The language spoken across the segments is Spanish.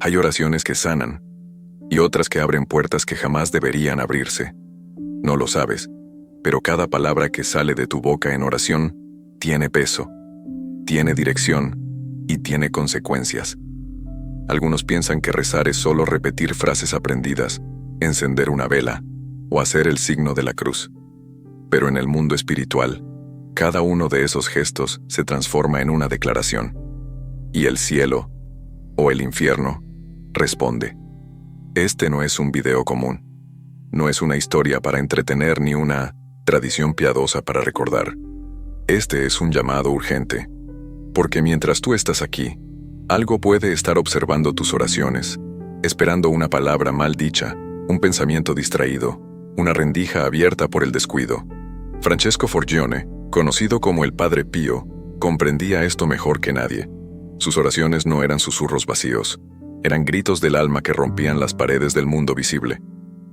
Hay oraciones que sanan y otras que abren puertas que jamás deberían abrirse. No lo sabes, pero cada palabra que sale de tu boca en oración tiene peso, tiene dirección y tiene consecuencias. Algunos piensan que rezar es solo repetir frases aprendidas, encender una vela o hacer el signo de la cruz. Pero en el mundo espiritual, cada uno de esos gestos se transforma en una declaración. Y el cielo, o el infierno, responde. Este no es un video común. No es una historia para entretener ni una tradición piadosa para recordar. Este es un llamado urgente. Porque mientras tú estás aquí, algo puede estar observando tus oraciones, esperando una palabra mal dicha, un pensamiento distraído, una rendija abierta por el descuido. Francesco Forgione, conocido como el Padre Pío, comprendía esto mejor que nadie. Sus oraciones no eran susurros vacíos, eran gritos del alma que rompían las paredes del mundo visible.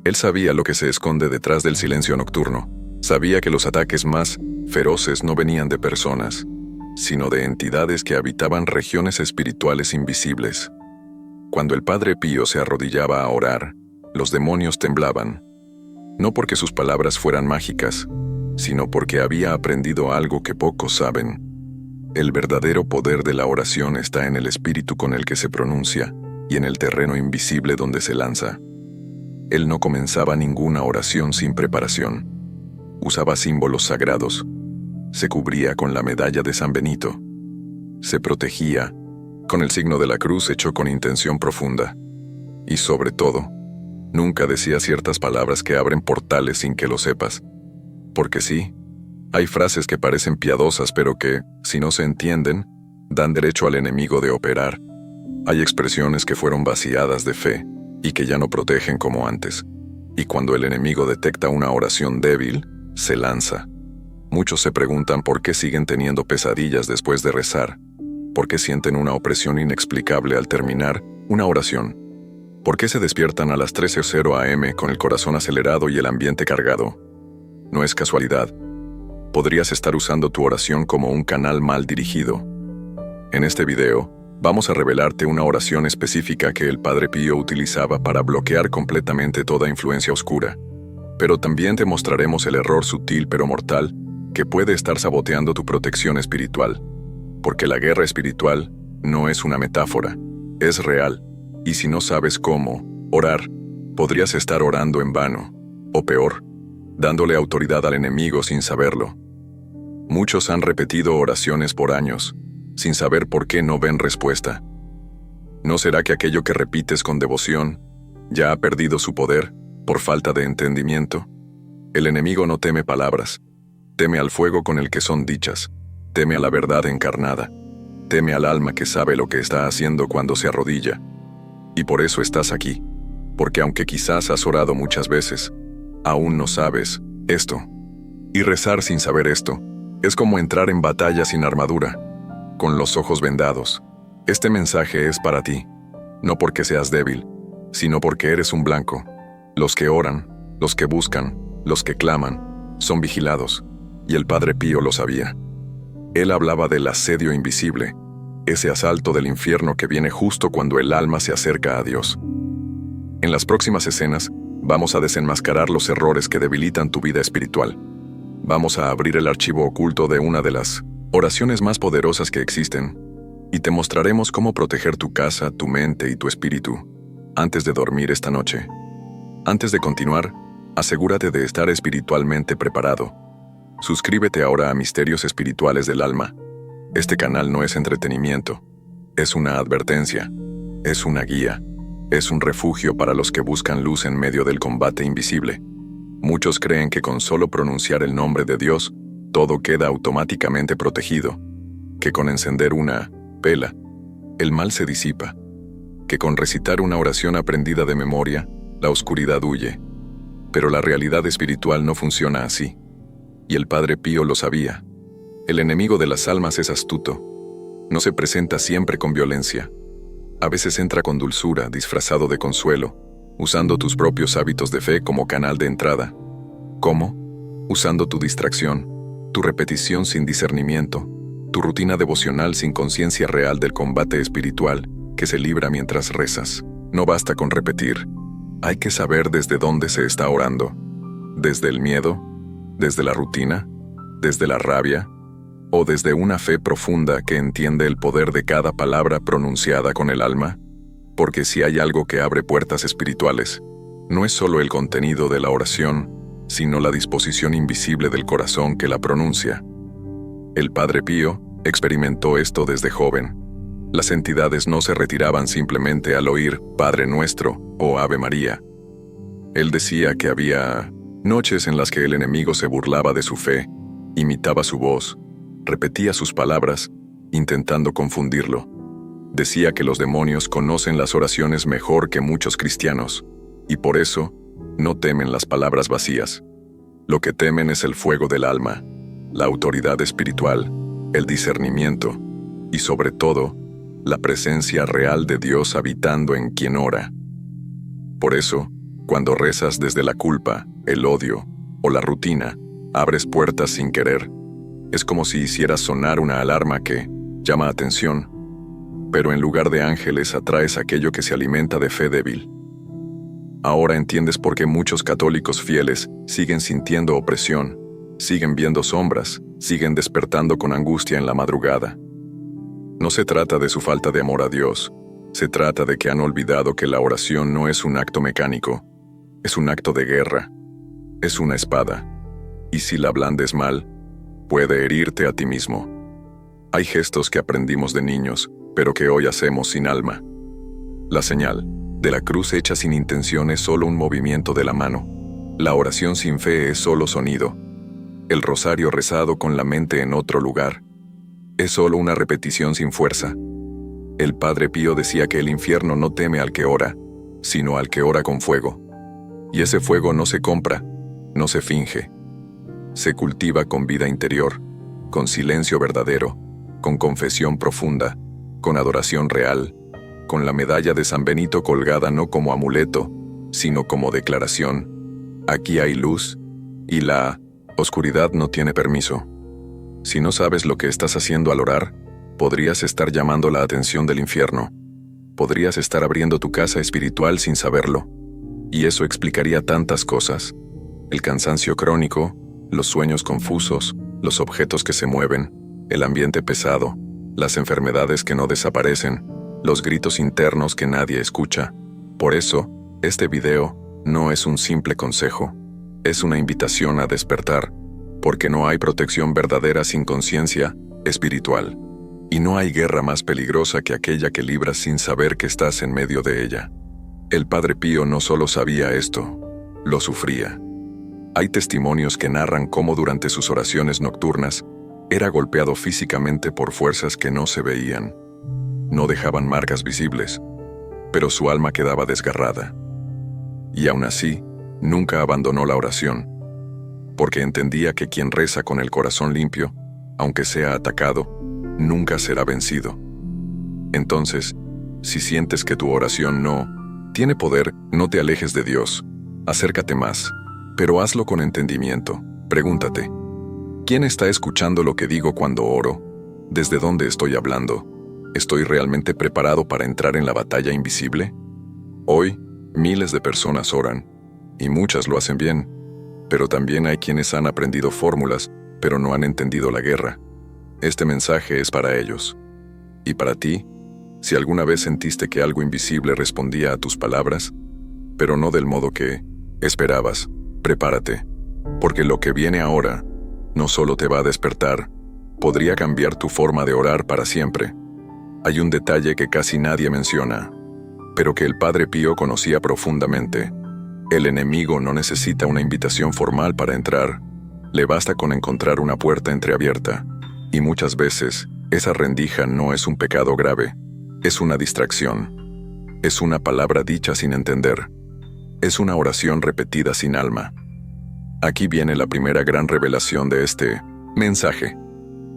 Él sabía lo que se esconde detrás del silencio nocturno. Sabía que los ataques más feroces no venían de personas, sino de entidades que habitaban regiones espirituales invisibles. Cuando el Padre Pío se arrodillaba a orar, los demonios temblaban, no porque sus palabras fueran mágicas, sino porque había aprendido algo que pocos saben. El verdadero poder de la oración está en el espíritu con el que se pronuncia y en el terreno invisible donde se lanza. Él no comenzaba ninguna oración sin preparación. Usaba símbolos sagrados. Se cubría con la medalla de San Benito. Se protegía con el signo de la cruz hecho con intención profunda. Y sobre todo, nunca decía ciertas palabras que abren portales sin que lo sepas. Porque sí, hay frases que parecen piadosas pero que, si no se entienden, dan derecho al enemigo de operar. Hay expresiones que fueron vaciadas de fe y que ya no protegen como antes. Y cuando el enemigo detecta una oración débil, se lanza. Muchos se preguntan por qué siguen teniendo pesadillas después de rezar, por qué sienten una opresión inexplicable al terminar una oración, por qué se despiertan a las 13:00 am con el corazón acelerado y el ambiente cargado. No es casualidad. Podrías estar usando tu oración como un canal mal dirigido. En este video, vamos a revelarte una oración específica que el Padre Pío utilizaba para bloquear completamente toda influencia oscura. Pero también te mostraremos el error sutil pero mortal que puede estar saboteando tu protección espiritual. Porque la guerra espiritual no es una metáfora, es real. Y si no sabes cómo orar, podrías estar orando en vano, o peor, dándole autoridad al enemigo sin saberlo. Muchos han repetido oraciones por años, sin saber por qué no ven respuesta. ¿No será que aquello que repites con devoción ya ha perdido su poder por falta de entendimiento? El enemigo no teme palabras, teme al fuego con el que son dichas, teme a la verdad encarnada, teme al alma que sabe lo que está haciendo cuando se arrodilla. Y por eso estás aquí, porque aunque quizás has orado muchas veces, aún no sabes esto. Y rezar sin saber esto es como entrar en batalla sin armadura, con los ojos vendados. Este mensaje es para ti, no porque seas débil, sino porque eres un blanco. Los que oran, los que buscan, los que claman, son vigilados, y el Padre Pío lo sabía. Él hablaba del asedio invisible, ese asalto del infierno que viene justo cuando el alma se acerca a Dios. En las próximas escenas, vamos a desenmascarar los errores que debilitan tu vida espiritual. Vamos a abrir el archivo oculto de una de las oraciones más poderosas que existen, y te mostraremos cómo proteger tu casa, tu mente y tu espíritu antes de dormir esta noche. Antes de continuar, asegúrate de estar espiritualmente preparado. Suscríbete ahora a Misterios Espirituales del Alma. Este canal no es entretenimiento, es una advertencia, es una guía, es un refugio para los que buscan luz en medio del combate invisible. Muchos creen que con solo pronunciar el nombre de Dios, todo queda automáticamente protegido, que con encender una vela, el mal se disipa, que con recitar una oración aprendida de memoria, la oscuridad huye. Pero la realidad espiritual no funciona así, y el Padre Pío lo sabía. El enemigo de las almas es astuto. No se presenta siempre con violencia. A veces entra con dulzura, disfrazado de consuelo, usando tus propios hábitos de fe como canal de entrada. ¿Cómo? Usando tu distracción, tu repetición sin discernimiento, tu rutina devocional sin conciencia real del combate espiritual que se libra mientras rezas. No basta con repetir. Hay que saber desde dónde se está orando. ¿Desde el miedo? ¿Desde la rutina? ¿Desde la rabia? ¿O desde una fe profunda que entiende el poder de cada palabra pronunciada con el alma? Porque si hay algo que abre puertas espirituales, no es solo el contenido de la oración, sino la disposición invisible del corazón que la pronuncia. El Padre Pío experimentó esto desde joven. Las entidades no se retiraban simplemente al oír Padre Nuestro o Ave María. Él decía que había noches en las que el enemigo se burlaba de su fe, imitaba su voz, repetía sus palabras, intentando confundirlo. Decía que los demonios conocen las oraciones mejor que muchos cristianos, y por eso no temen las palabras vacías. Lo que temen es el fuego del alma, la autoridad espiritual, el discernimiento, y sobre todo, la presencia real de Dios habitando en quien ora. Por eso, cuando rezas desde la culpa, el odio o la rutina, abres puertas sin querer. Es como si hicieras sonar una alarma que llama atención, pero en lugar de ángeles atraes aquello que se alimenta de fe débil. Ahora entiendes por qué muchos católicos fieles siguen sintiendo opresión, siguen viendo sombras, siguen despertando con angustia en la madrugada. No se trata de su falta de amor a Dios, se trata de que han olvidado que la oración no es un acto mecánico, es un acto de guerra, es una espada, y si la blandes mal, puede herirte a ti mismo. Hay gestos que aprendimos de niños, pero que hoy hacemos sin alma. La señal de la cruz hecha sin intención es solo un movimiento de la mano. La oración sin fe es solo sonido. El rosario rezado con la mente en otro lugar es solo una repetición sin fuerza. El Padre Pío decía que el infierno no teme al que ora, sino al que ora con fuego. Y ese fuego no se compra, no se finge. Se cultiva con vida interior, con silencio verdadero, con confesión profunda, con adoración real, con la medalla de San Benito colgada no como amuleto, sino como declaración. Aquí hay luz, y la oscuridad no tiene permiso. Si no sabes lo que estás haciendo al orar, podrías estar llamando la atención del infierno. Podrías estar abriendo tu casa espiritual sin saberlo. Y eso explicaría tantas cosas. El cansancio crónico, los sueños confusos, los objetos que se mueven, el ambiente pesado, las enfermedades que no desaparecen, los gritos internos que nadie escucha. Por eso, este video no es un simple consejo, es una invitación a despertar, porque no hay protección verdadera sin conciencia espiritual, y no hay guerra más peligrosa que aquella que libras sin saber que estás en medio de ella. El Padre Pío no solo sabía esto, lo sufría. Hay testimonios que narran cómo durante sus oraciones nocturnas era golpeado físicamente por fuerzas que no se veían. No dejaban marcas visibles, pero su alma quedaba desgarrada. Y aún así, nunca abandonó la oración, porque entendía que quien reza con el corazón limpio, aunque sea atacado, nunca será vencido. Entonces, si sientes que tu oración no tiene poder, no te alejes de Dios, acércate más. Pero hazlo con entendimiento. Pregúntate, ¿quién está escuchando lo que digo cuando oro? ¿Desde dónde estoy hablando? ¿Estoy realmente preparado para entrar en la batalla invisible? Hoy, miles de personas oran, y muchas lo hacen bien, pero también hay quienes han aprendido fórmulas, pero no han entendido la guerra. Este mensaje es para ellos. Y para ti, si alguna vez sentiste que algo invisible respondía a tus palabras, pero no del modo que esperabas, prepárate, porque lo que viene ahora no solo te va a despertar, podría cambiar tu forma de orar para siempre. Hay un detalle que casi nadie menciona, pero que el Padre Pío conocía profundamente. El enemigo no necesita una invitación formal para entrar, le basta con encontrar una puerta entreabierta, y muchas veces esa rendija no es un pecado grave, es una distracción, es una palabra dicha sin entender. Es una oración repetida sin alma. Aquí viene la primera gran revelación de este mensaje.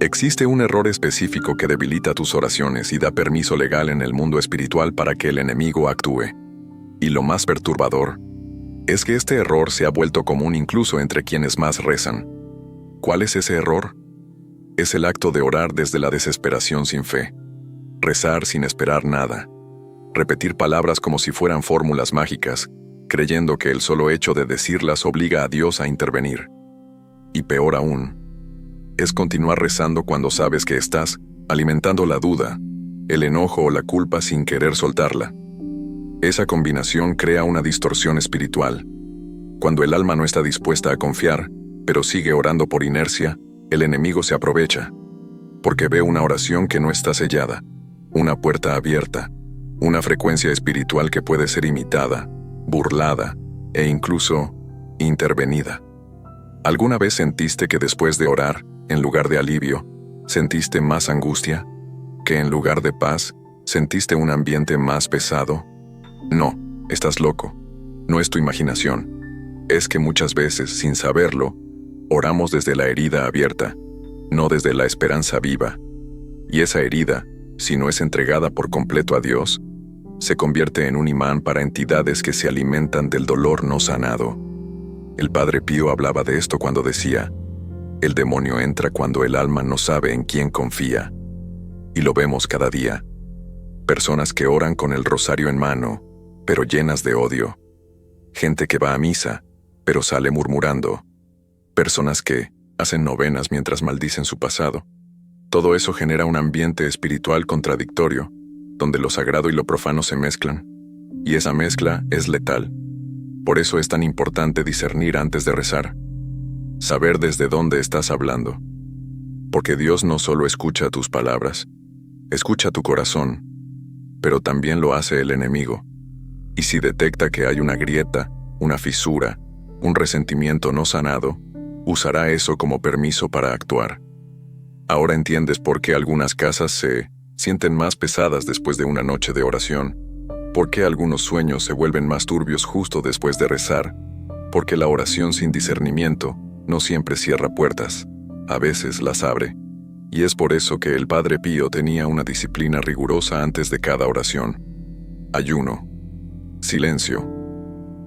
Existe un error específico que debilita tus oraciones y da permiso legal en el mundo espiritual para que el enemigo actúe. Y lo más perturbador es que este error se ha vuelto común incluso entre quienes más rezan. ¿Cuál es ese error? Es el acto de orar desde la desesperación sin fe. Rezar sin esperar nada. repetir palabras como si fueran fórmulas mágicas, creyendo que el solo hecho de decirlas obliga a Dios a intervenir. Y peor aún, es continuar rezando cuando sabes que estás alimentando la duda, el enojo o la culpa sin querer soltarla. Esa combinación crea una distorsión espiritual. Cuando el alma no está dispuesta a confiar, pero sigue orando por inercia, el enemigo se aprovecha, porque ve una oración que no está sellada, una puerta abierta, una frecuencia espiritual que puede ser imitada, burlada e incluso intervenida. ¿Alguna vez sentiste que después de orar, en lugar de alivio, sentiste más angustia? ¿Que en lugar de paz, sentiste un ambiente más pesado? No, estás loco. No es tu imaginación. Es que muchas veces, sin saberlo, oramos desde la herida abierta, no desde la esperanza viva. Y esa herida, si no es entregada por completo a Dios, se convierte en un imán para entidades que se alimentan del dolor no sanado. El Padre Pío hablaba de esto cuando decía: el demonio entra cuando el alma no sabe en quién confía. Y lo vemos cada día. Personas que oran con el rosario en mano, pero llenas de odio. Gente que va a misa, pero sale murmurando. Personas que hacen novenas mientras maldicen su pasado. Todo eso genera un ambiente espiritual contradictorio, donde lo sagrado y lo profano se mezclan. Y esa mezcla es letal. Por eso es tan importante discernir antes de rezar. Saber desde dónde estás hablando. Porque Dios no solo escucha tus palabras, escucha tu corazón, pero también lo hace el enemigo. Y si detecta que hay una grieta, una fisura, un resentimiento no sanado, usará eso como permiso para actuar. Ahora entiendes por qué algunas casas se sienten más pesadas después de una noche de oración, por qué algunos sueños se vuelven más turbios justo después de rezar, porque la oración sin discernimiento no siempre cierra puertas, a veces las abre. Y es por eso que el Padre Pío tenía una disciplina rigurosa antes de cada oración. Ayuno, silencio,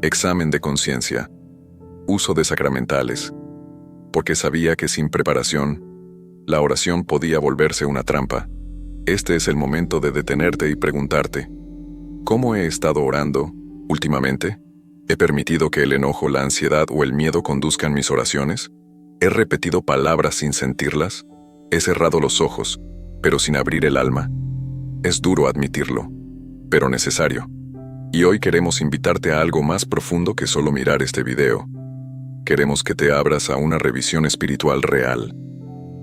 examen de conciencia, uso de sacramentales, porque sabía que sin preparación, la oración podía volverse una trampa. Este es el momento de detenerte y preguntarte: ¿cómo he estado orando últimamente? ¿He permitido que el enojo, la ansiedad o el miedo conduzcan mis oraciones? ¿He repetido palabras sin sentirlas? ¿He cerrado los ojos, pero sin abrir el alma? Es duro admitirlo, pero necesario. Y hoy queremos invitarte a algo más profundo que solo mirar este video. Queremos que te abras a una revisión espiritual real,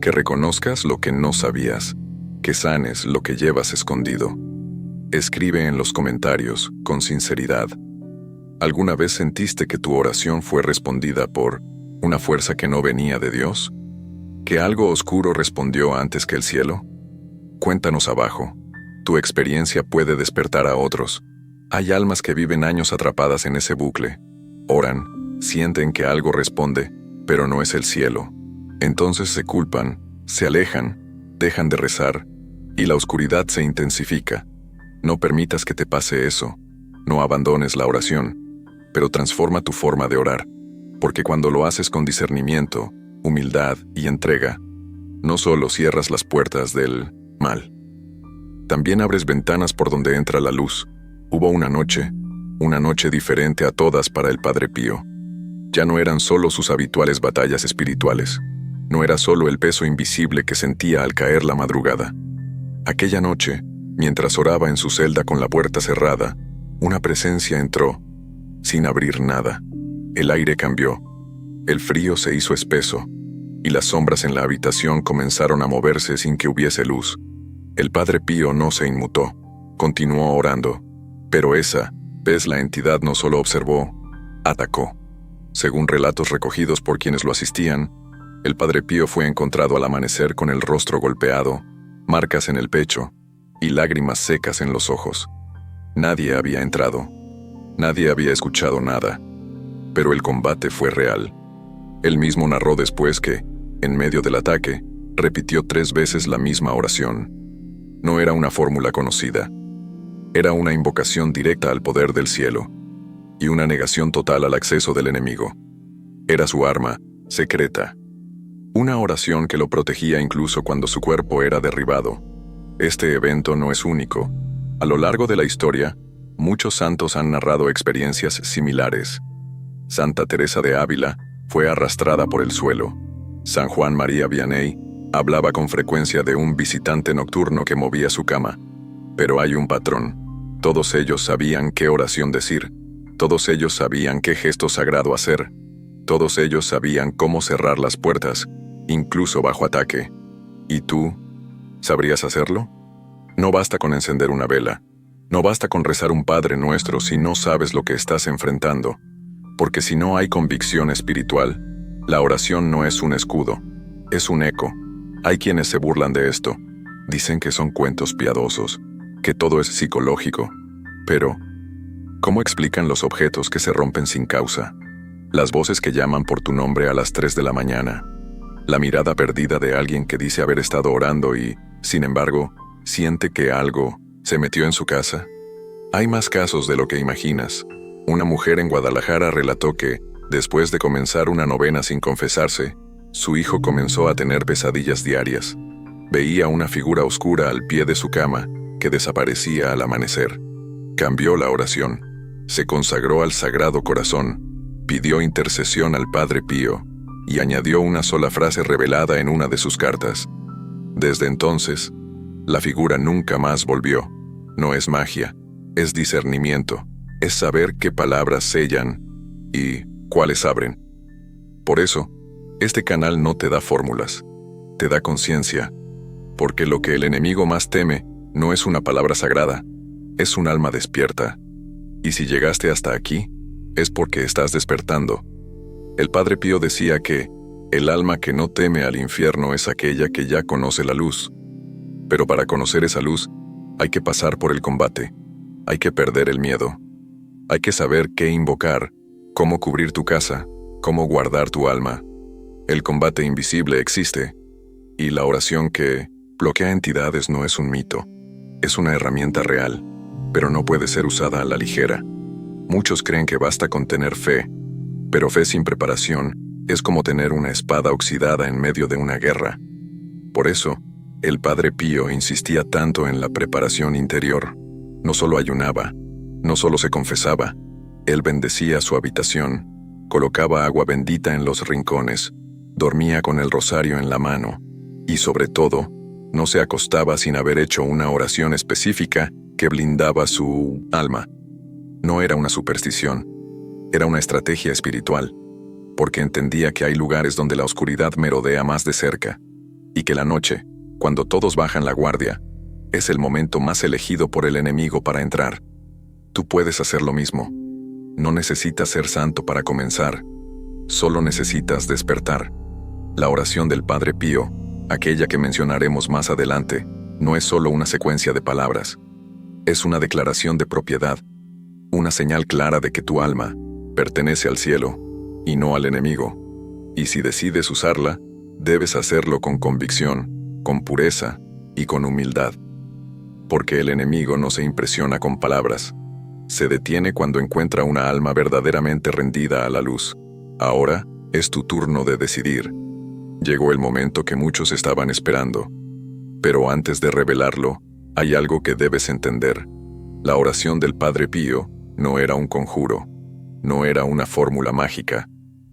que reconozcas lo que no sabías, que sanes lo que llevas escondido. Escribe en los comentarios, con sinceridad. ¿Alguna vez sentiste que tu oración fue respondida por una fuerza que no venía de Dios? ¿Que algo oscuro respondió antes que el cielo? Cuéntanos abajo. Tu experiencia puede despertar a otros. Hay almas que viven años atrapadas en ese bucle. Oran, sienten que algo responde, pero no es el cielo. Entonces se culpan, se alejan, dejan de rezar, y la oscuridad se intensifica. No permitas que te pase eso. No abandones la oración, pero transforma tu forma de orar, porque cuando lo haces con discernimiento, humildad y entrega, no solo cierras las puertas del mal, también abres ventanas por donde entra la luz. Hubo una noche diferente a todas para el Padre Pío. Ya no eran solo sus habituales batallas espirituales, no era solo el peso invisible que sentía al caer la madrugada. Aquella noche, mientras oraba en su celda con la puerta cerrada, una presencia entró, sin abrir nada. El aire cambió, el frío se hizo espeso, y las sombras en la habitación comenzaron a moverse sin que hubiese luz. El Padre Pío no se inmutó, continuó orando, pero esa vez la entidad no solo observó, atacó. Según relatos recogidos por quienes lo asistían, el Padre Pío fue encontrado al amanecer con el rostro golpeado, marcas en el pecho y lágrimas secas en los ojos. Nadie había entrado, nadie había escuchado nada, pero el combate fue real. Él mismo narró después que, en medio del ataque, repitió 3 veces la misma oración. No era una fórmula conocida. Era una invocación directa al poder del cielo y una negación total al acceso del enemigo. Era su arma secreta. Una oración que lo protegía incluso cuando su cuerpo era derribado. Este evento no es único. A lo largo de la historia, muchos santos han narrado experiencias similares. Santa Teresa de Ávila fue arrastrada por el suelo. San Juan María Vianney hablaba con frecuencia de un visitante nocturno que movía su cama. Pero hay un patrón. Todos ellos sabían qué oración decir. Todos ellos sabían qué gesto sagrado hacer. Todos ellos sabían cómo cerrar las puertas, incluso bajo ataque. ¿Y tú? ¿Sabrías hacerlo? No basta con encender una vela. No basta con rezar un Padre Nuestro si no sabes lo que estás enfrentando. Porque si no hay convicción espiritual, la oración no es un escudo, es un eco. Hay quienes se burlan de esto. Dicen que son cuentos piadosos, que todo es psicológico. Pero, ¿cómo explican los objetos que se rompen sin causa? Las voces que llaman por tu nombre a las 3 de la mañana. La mirada perdida de alguien que dice haber estado orando y, sin embargo, siente que algo se metió en su casa. Hay más casos de lo que imaginas. Una mujer en Guadalajara relató que, después de comenzar una novena sin confesarse, su hijo comenzó a tener pesadillas diarias. Veía una figura oscura al pie de su cama que desaparecía al amanecer. Cambió la oración. Se consagró al Sagrado Corazón, pidió intercesión al Padre Pío y añadió una sola frase revelada en una de sus cartas. Desde entonces, la figura nunca más volvió. No es magia, es discernimiento, es saber qué palabras sellan y cuáles abren. Por eso, este canal no te da fórmulas, te da conciencia, porque lo que el enemigo más teme no es una palabra sagrada, es un alma despierta. Y si llegaste hasta aquí, es porque estás despertando. El Padre Pío decía que el alma que no teme al infierno es aquella que ya conoce la luz. Pero para conocer esa luz, hay que pasar por el combate, hay que perder el miedo, hay que saber qué invocar, cómo cubrir tu casa, cómo guardar tu alma. El combate invisible existe, y la oración que bloquea entidades no es un mito, es una herramienta real, pero no puede ser usada a la ligera. Muchos creen que basta con tener fe, pero fe sin preparación es como tener una espada oxidada en medio de una guerra. Por eso, el Padre Pío insistía tanto en la preparación interior. No solo ayunaba, no solo se confesaba, él bendecía su habitación, colocaba agua bendita en los rincones, dormía con el rosario en la mano, y sobre todo, no se acostaba sin haber hecho una oración específica que blindaba su alma. No era una superstición, era una estrategia espiritual, porque entendía que hay lugares donde la oscuridad merodea más de cerca, y que la noche, cuando todos bajan la guardia, es el momento más elegido por el enemigo para entrar. Tú puedes hacer lo mismo. No necesitas ser santo para comenzar, solo necesitas despertar. La oración del Padre Pío, aquella que mencionaremos más adelante, no es solo una secuencia de palabras. Es una declaración de propiedad, una señal clara de que tu alma pertenece al cielo y no al enemigo. Y si decides usarla, debes hacerlo con convicción, con pureza y con humildad. Porque el enemigo no se impresiona con palabras. Se detiene cuando encuentra una alma verdaderamente rendida a la luz. Ahora es tu turno de decidir. Llegó el momento que muchos estaban esperando. Pero antes de revelarlo, hay algo que debes entender. La oración del Padre Pío no era un conjuro, no era una fórmula mágica,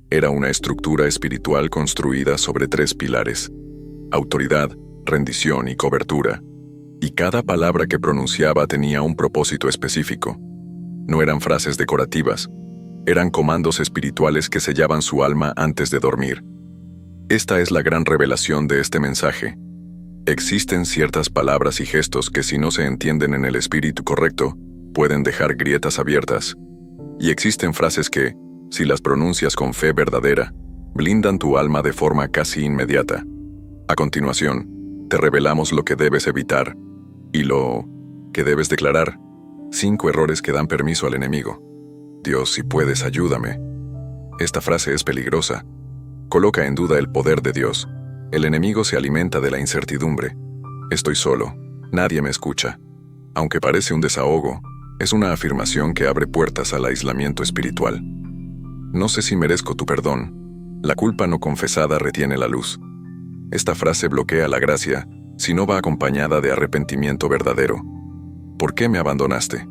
era una estructura espiritual construida sobre 3 pilares: autoridad, rendición y cobertura. Y cada palabra que pronunciaba tenía un propósito específico. No eran frases decorativas, eran comandos espirituales que sellaban su alma antes de dormir. Esta es la gran revelación de este mensaje. Existen ciertas palabras y gestos que, si no se entienden en el espíritu correcto, pueden dejar grietas abiertas. Y existen frases que, si las pronuncias con fe verdadera, blindan tu alma de forma casi inmediata. A continuación, te revelamos lo que debes evitar y lo que debes declarar. 5 errores que dan permiso al enemigo. Dios, si puedes, ayúdame. Esta frase es peligrosa. Coloca en duda el poder de Dios. El enemigo se alimenta de la incertidumbre. Estoy solo, nadie me escucha. Aunque parece un desahogo, es una afirmación que abre puertas al aislamiento espiritual. No sé si merezco tu perdón. La culpa no confesada retiene la luz. Esta frase bloquea la gracia si no va acompañada de arrepentimiento verdadero. ¿por qué me abandonaste?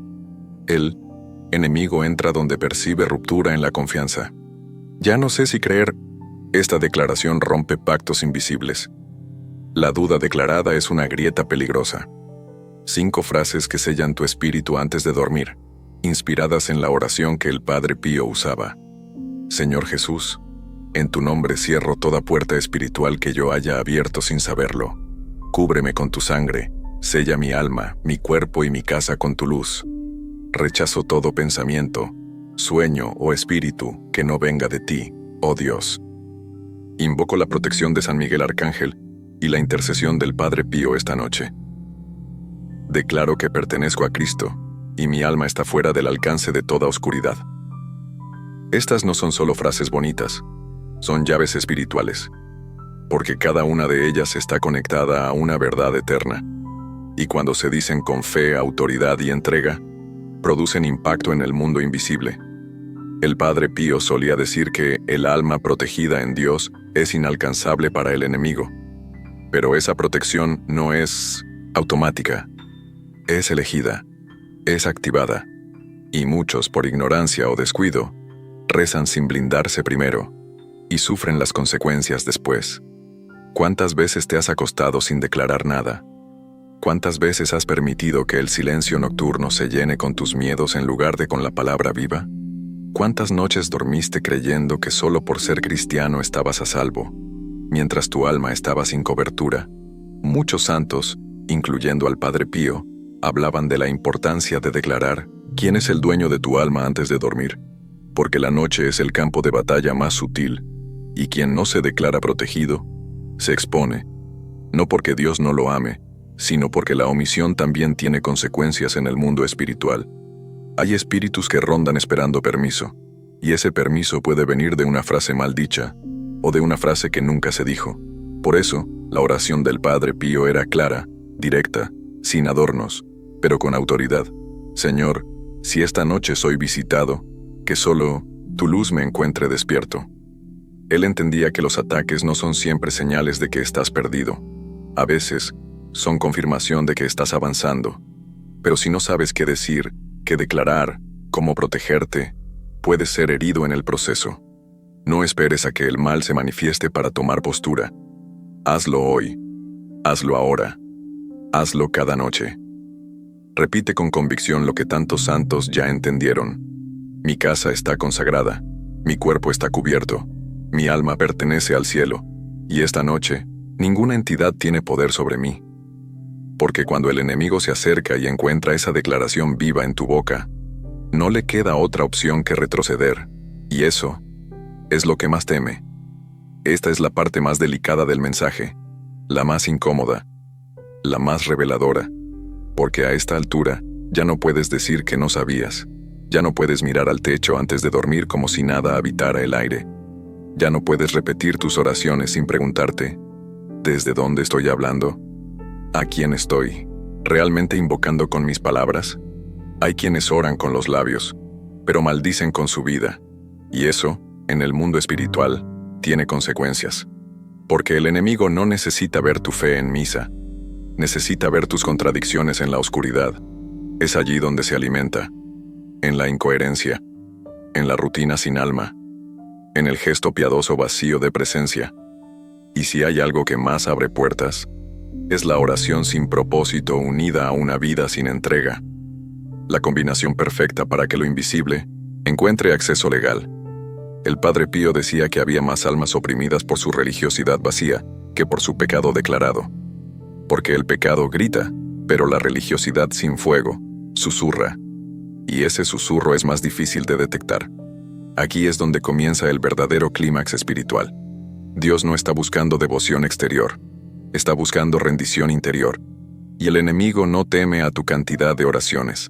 El enemigo entra donde percibe ruptura en la confianza. Ya no sé si creer. Esta declaración rompe pactos invisibles. La duda declarada es una grieta peligrosa. 5 frases que sellan tu espíritu antes de dormir, inspiradas en la oración que el Padre Pío usaba. Señor Jesús, en tu nombre cierro toda puerta espiritual que yo haya abierto sin saberlo. Cúbreme con tu sangre, sella mi alma, mi cuerpo y mi casa con tu luz. Rechazo todo pensamiento, sueño o espíritu que no venga de ti, oh Dios. Invoco la protección de San Miguel Arcángel y la intercesión del Padre Pío esta noche. Declaro que pertenezco a Cristo y mi alma está fuera del alcance de toda oscuridad. Estas no son solo frases bonitas, son llaves espirituales, porque cada una de ellas está conectada a una verdad eterna, y cuando se dicen con fe, autoridad y entrega, producen impacto en el mundo invisible. El Padre Pío solía decir que el alma protegida en Dios es inalcanzable para el enemigo, pero esa protección no es automática, es elegida, es activada, y muchos, por ignorancia o descuido, rezan sin blindarse primero, y sufren las consecuencias después. ¿Cuántas veces te has acostado sin declarar nada? ¿Cuántas veces has permitido que el silencio nocturno se llene con tus miedos en lugar de con la palabra viva? ¿Cuántas noches dormiste creyendo que solo por ser cristiano estabas a salvo, mientras tu alma estaba sin cobertura? Muchos santos, incluyendo al Padre Pío, hablaban de la importancia de declarar quién es el dueño de tu alma antes de dormir, porque la noche es el campo de batalla más sutil, y quien no se declara protegido, se expone, no porque Dios no lo ame, sino porque la omisión también tiene consecuencias en el mundo espiritual. Hay espíritus que rondan esperando permiso, y ese permiso puede venir de una frase mal dicha, o de una frase que nunca se dijo. Por eso, la oración del Padre Pío era clara, directa, sin adornos, pero con autoridad. Señor, si esta noche soy visitado, que solo tu luz me encuentre despierto. Él entendía que los ataques no son siempre señales de que estás perdido. A veces, son confirmación de que estás avanzando. Pero si no sabes qué decir, qué declarar, cómo protegerte, puedes ser herido en el proceso. No esperes a que el mal se manifieste para tomar postura. Hazlo hoy. Hazlo ahora. Hazlo cada noche. Repite con convicción lo que tantos santos ya entendieron. Mi casa está consagrada. Mi cuerpo está cubierto. Mi alma pertenece al cielo. Y esta noche, ninguna entidad tiene poder sobre mí. Porque cuando el enemigo se acerca y encuentra esa declaración viva en tu boca, no le queda otra opción que retroceder. Y eso es lo que más teme. Esta es la parte más delicada del mensaje, la más incómoda, la más reveladora, porque a esta altura ya no puedes decir que no sabías, ya no puedes mirar al techo antes de dormir como si nada habitara el aire, ya no puedes repetir tus oraciones sin preguntarte, ¿desde dónde estoy hablando? ¿A quién estoy realmente invocando con mis palabras? Hay quienes oran con los labios, pero maldicen con su vida, y eso, en el mundo espiritual, tiene consecuencias. Porque el enemigo no necesita ver tu fe en misa, necesita ver tus contradicciones en la oscuridad. Es allí donde se alimenta, en la incoherencia, en la rutina sin alma, en el gesto piadoso vacío de presencia. Y si hay algo que más abre puertas, es la oración sin propósito unida a una vida sin entrega. La combinación perfecta para que lo invisible encuentre acceso legal. El Padre Pío decía que había más almas oprimidas por su religiosidad vacía que por su pecado declarado. Porque el pecado grita, pero la religiosidad sin fuego susurra. Y ese susurro es más difícil de detectar. Aquí es donde comienza el verdadero clímax espiritual. Dios no está buscando devoción exterior, está buscando rendición interior. Y el enemigo no teme a tu cantidad de oraciones.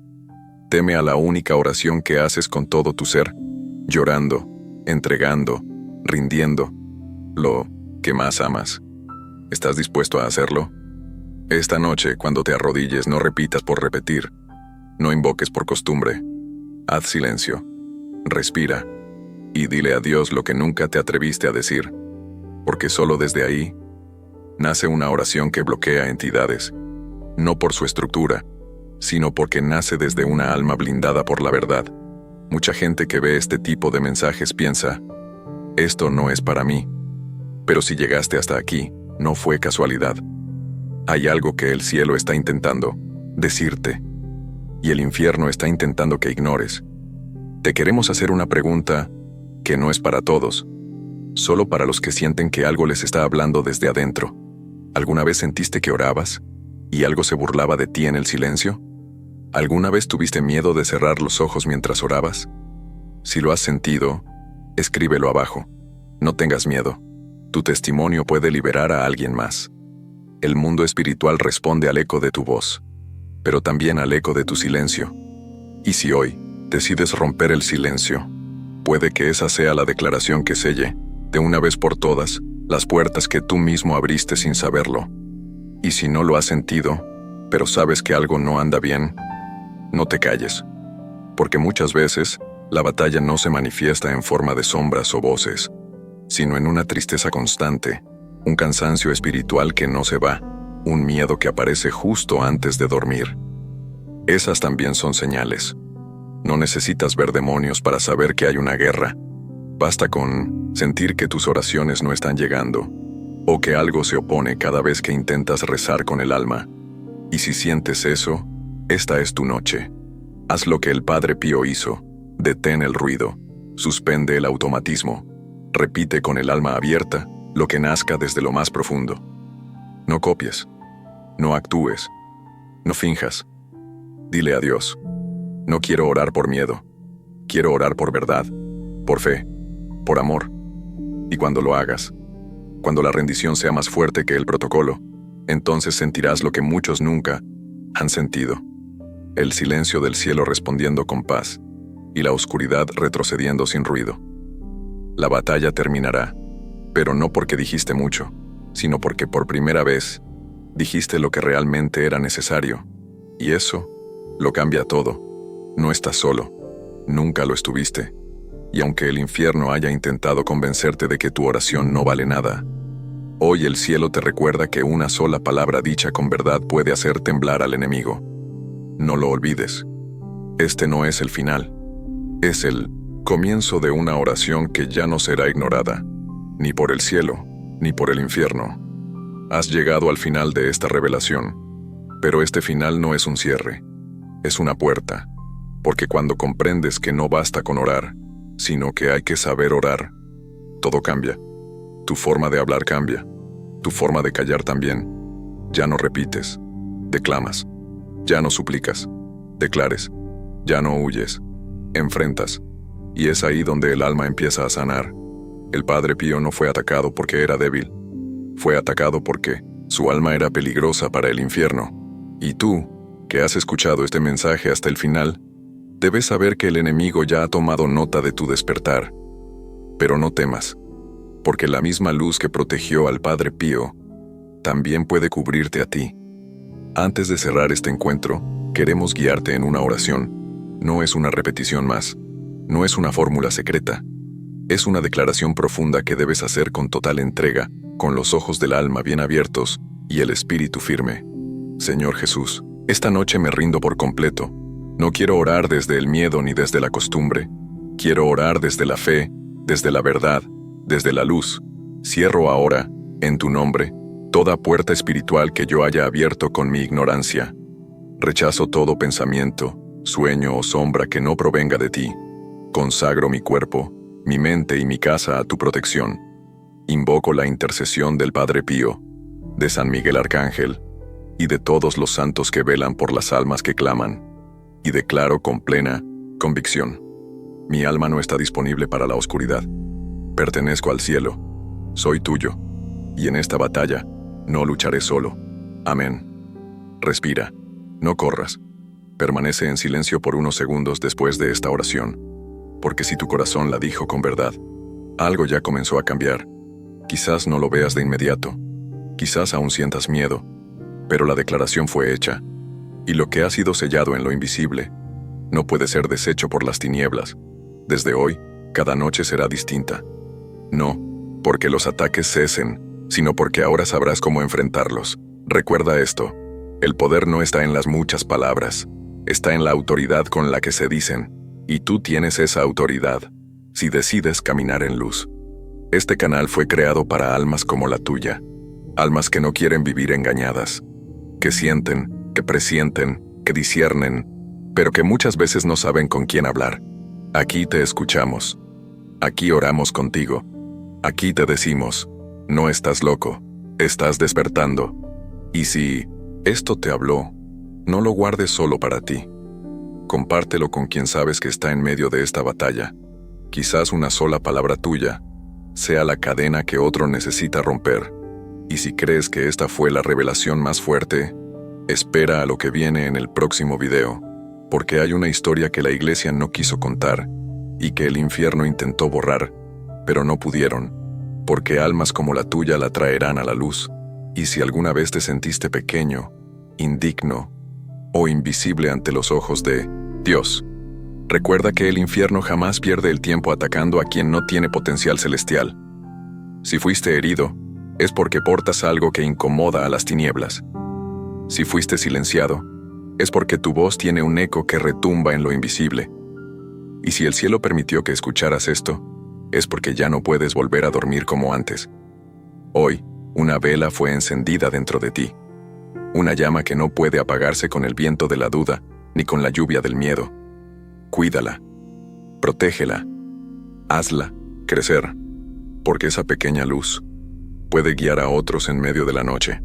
Teme a la única oración que haces con todo tu ser, llorando, entregando, rindiendo, lo que más amas. ¿Estás dispuesto a hacerlo? Esta noche, cuando te arrodilles, no repitas por repetir, no invoques por costumbre. Haz silencio, respira, y dile a Dios lo que nunca te atreviste a decir, porque solo desde ahí nace una oración que bloquea entidades, no por su estructura, sino porque nace desde una alma blindada por la verdad. Mucha gente que ve este tipo de mensajes piensa, esto no es para mí. Pero si llegaste hasta aquí, no fue casualidad. Hay algo que el cielo está intentando decirte, y el infierno está intentando que ignores. Te queremos hacer una pregunta que no es para todos, solo para los que sienten que algo les está hablando desde adentro. ¿Alguna vez sentiste que orabas y algo se burlaba de ti en el silencio? ¿Alguna vez tuviste miedo de cerrar los ojos mientras orabas? Si lo has sentido, escríbelo abajo. No tengas miedo. Tu testimonio puede liberar a alguien más. El mundo espiritual responde al eco de tu voz, pero también al eco de tu silencio. Y si hoy decides romper el silencio, puede que esa sea la declaración que selle, de una vez por todas, las puertas que tú mismo abriste sin saberlo. Y si no lo has sentido, pero sabes que algo no anda bien, no te calles. Porque muchas veces, la batalla no se manifiesta en forma de sombras o voces, sino en una tristeza constante, un cansancio espiritual que no se va, un miedo que aparece justo antes de dormir. Esas también son señales. No necesitas ver demonios para saber que hay una guerra. Basta con sentir que tus oraciones no están llegando, o que algo se opone cada vez que intentas rezar con el alma. Y si sientes eso, esta es tu noche. Haz lo que el Padre Pío hizo. Detén el ruido. Suspende el automatismo. Repite con el alma abierta lo que nazca desde lo más profundo. No copies. No actúes. No finjas. Dile a Dios: no quiero orar por miedo. Quiero orar por verdad, por fe, por amor. Y cuando lo hagas, cuando la rendición sea más fuerte que el protocolo, entonces sentirás lo que muchos nunca han sentido. El silencio del cielo respondiendo con paz, y la oscuridad retrocediendo sin ruido. La batalla terminará, pero no porque dijiste mucho, sino porque por primera vez dijiste lo que realmente era necesario. Y eso lo cambia todo. No estás solo, nunca lo estuviste. Y aunque el infierno haya intentado convencerte de que tu oración no vale nada, hoy el cielo te recuerda que una sola palabra dicha con verdad puede hacer temblar al enemigo. No lo olvides. Este no es el final. Es el comienzo de una oración que ya no será ignorada, ni por el cielo, ni por el infierno. Has llegado al final de esta revelación, pero este final no es un cierre, es una puerta, porque cuando comprendes que no basta con orar, sino que hay que saber orar, todo cambia. Tu forma de hablar cambia, tu forma de callar también. Ya no repites, declamas. Ya no suplicas, declares. Ya no huyes, enfrentas. Y es ahí donde el alma empieza a sanar. El Padre Pío no fue atacado porque era débil. Fue atacado porque su alma era peligrosa para el infierno. Y tú, que has escuchado este mensaje hasta el final, debes saber que el enemigo ya ha tomado nota de tu despertar. Pero no temas, porque la misma luz que protegió al Padre Pío también puede cubrirte a ti. Antes de cerrar este encuentro, queremos guiarte en una oración. No es una repetición más. No es una fórmula secreta. Es una declaración profunda que debes hacer con total entrega, con los ojos del alma bien abiertos y el espíritu firme. Señor Jesús, esta noche me rindo por completo. No quiero orar desde el miedo ni desde la costumbre. Quiero orar desde la fe, desde la verdad, desde la luz. Cierro ahora, en tu nombre, toda puerta espiritual que yo haya abierto con mi ignorancia. Rechazo todo pensamiento, sueño o sombra que no provenga de ti. Consagro mi cuerpo, mi mente y mi casa a tu protección. Invoco la intercesión del Padre Pío, de San Miguel Arcángel y de todos los santos que velan por las almas que claman. Y declaro con plena convicción: mi alma no está disponible para la oscuridad. Pertenezco al cielo. Soy tuyo. Y en esta batalla no lucharé solo. Amén. Respira. No corras. Permanece en silencio por unos segundos después de esta oración. Porque si tu corazón la dijo con verdad, algo ya comenzó a cambiar. Quizás no lo veas de inmediato. Quizás aún sientas miedo. Pero la declaración fue hecha. Y lo que ha sido sellado en lo invisible no puede ser deshecho por las tinieblas. Desde hoy, cada noche será distinta. No porque los ataques cesen, sino porque ahora sabrás cómo enfrentarlos. Recuerda esto: El poder no está en las muchas palabras, está en la autoridad con la que se dicen, y tú tienes esa autoridad, si decides caminar en luz. Este canal fue creado para almas como la tuya, almas que no quieren vivir engañadas, que sienten, que presienten, que disciernen, pero que muchas veces no saben con quién hablar. Aquí te escuchamos, aquí oramos contigo, aquí te decimos, no estás loco, estás despertando. Y si esto te habló, no lo guardes solo para ti. Compártelo con quien sabes que está en medio de esta batalla. Quizás una sola palabra tuya sea la cadena que otro necesita romper. Y si crees que esta fue la revelación más fuerte, espera a lo que viene en el próximo video, porque hay una historia que la iglesia no quiso contar y que el infierno intentó borrar, pero no pudieron, porque almas como la tuya la traerán a la luz. Y si alguna vez te sentiste pequeño, indigno o invisible ante los ojos de Dios, recuerda que el infierno jamás pierde el tiempo atacando a quien no tiene potencial celestial. Si fuiste herido, es porque portas algo que incomoda a las tinieblas. Si fuiste silenciado, es porque tu voz tiene un eco que retumba en lo invisible. Y si el cielo permitió que escucharas esto, es porque ya no puedes volver a dormir como antes. Hoy, una vela fue encendida dentro de ti. Una llama que no puede apagarse con el viento de la duda ni con la lluvia del miedo. Cuídala, protégela, hazla crecer, porque esa pequeña luz puede guiar a otros en medio de la noche.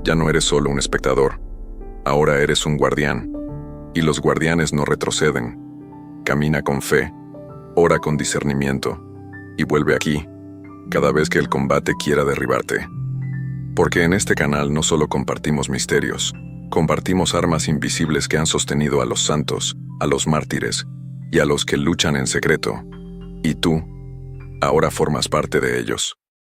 Ya no eres solo un espectador, ahora eres un guardián, y los guardianes no retroceden. Camina con fe, ora con discernimiento, y vuelve aquí cada vez que el combate quiera derribarte. Porque en este canal no solo compartimos misterios, compartimos armas invisibles que han sostenido a los santos, a los mártires y a los que luchan en secreto. Y tú, ahora formas parte de ellos.